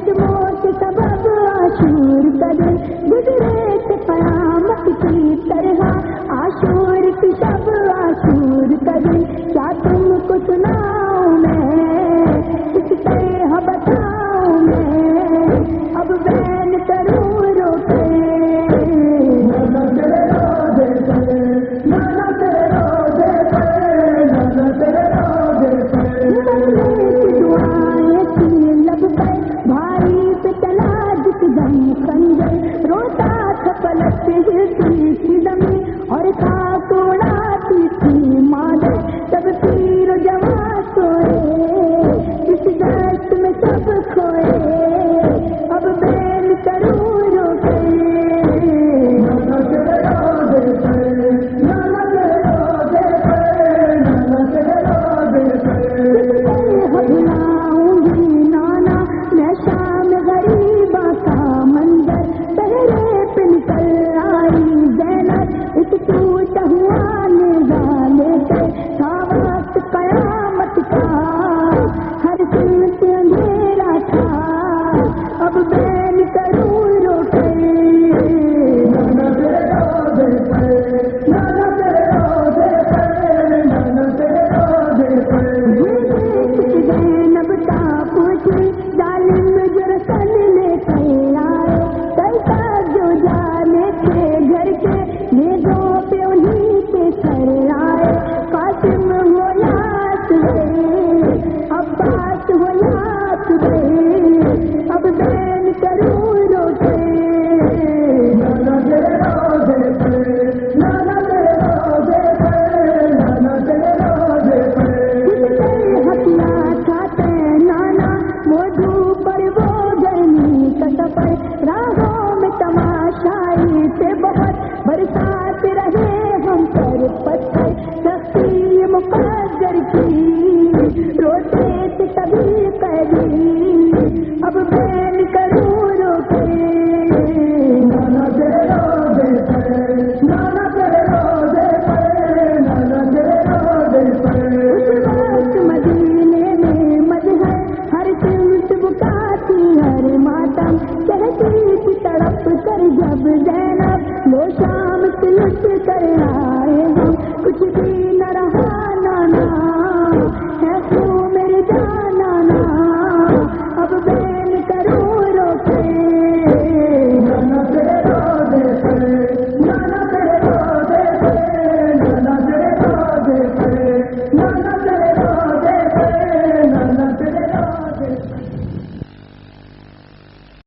صدموں کے سبب عاشور کا دن گزرے تھے قیامت کی طرح، عاشور کی شب عاشور کا دن، کیا تم کو سناؤں میں کس طرح بتاؤں میں، اب بین کروں رو کے روتا تھا پلک ہلتی تھی زمین اور خاک اڑاتی تھی مادر، سب پیر و جوان سوئے اس دست میں سب کھوئے، اب بین کروں رو کے بھلاؤں گی نانا میں شام غریبا کا منظر، پہرے پہ نکل آئی زینب اس ٹوٹا ہوا نظالے سے، تھا وقت قیامت کا ہر سمت اندھیرا تھا، اب بین کروں رو کے زینب تا پوچھی ظالم جو رسل لے کر آئے، کیسا جو جانے تھے گھر کے میزوں پہ انہیں کے سر آئے، قاسم ہو یاد ہوئے عباس ہو یاد ہوئے، اب بین کروں رو کے نانا موضوع پر وہ گرمی کا سفر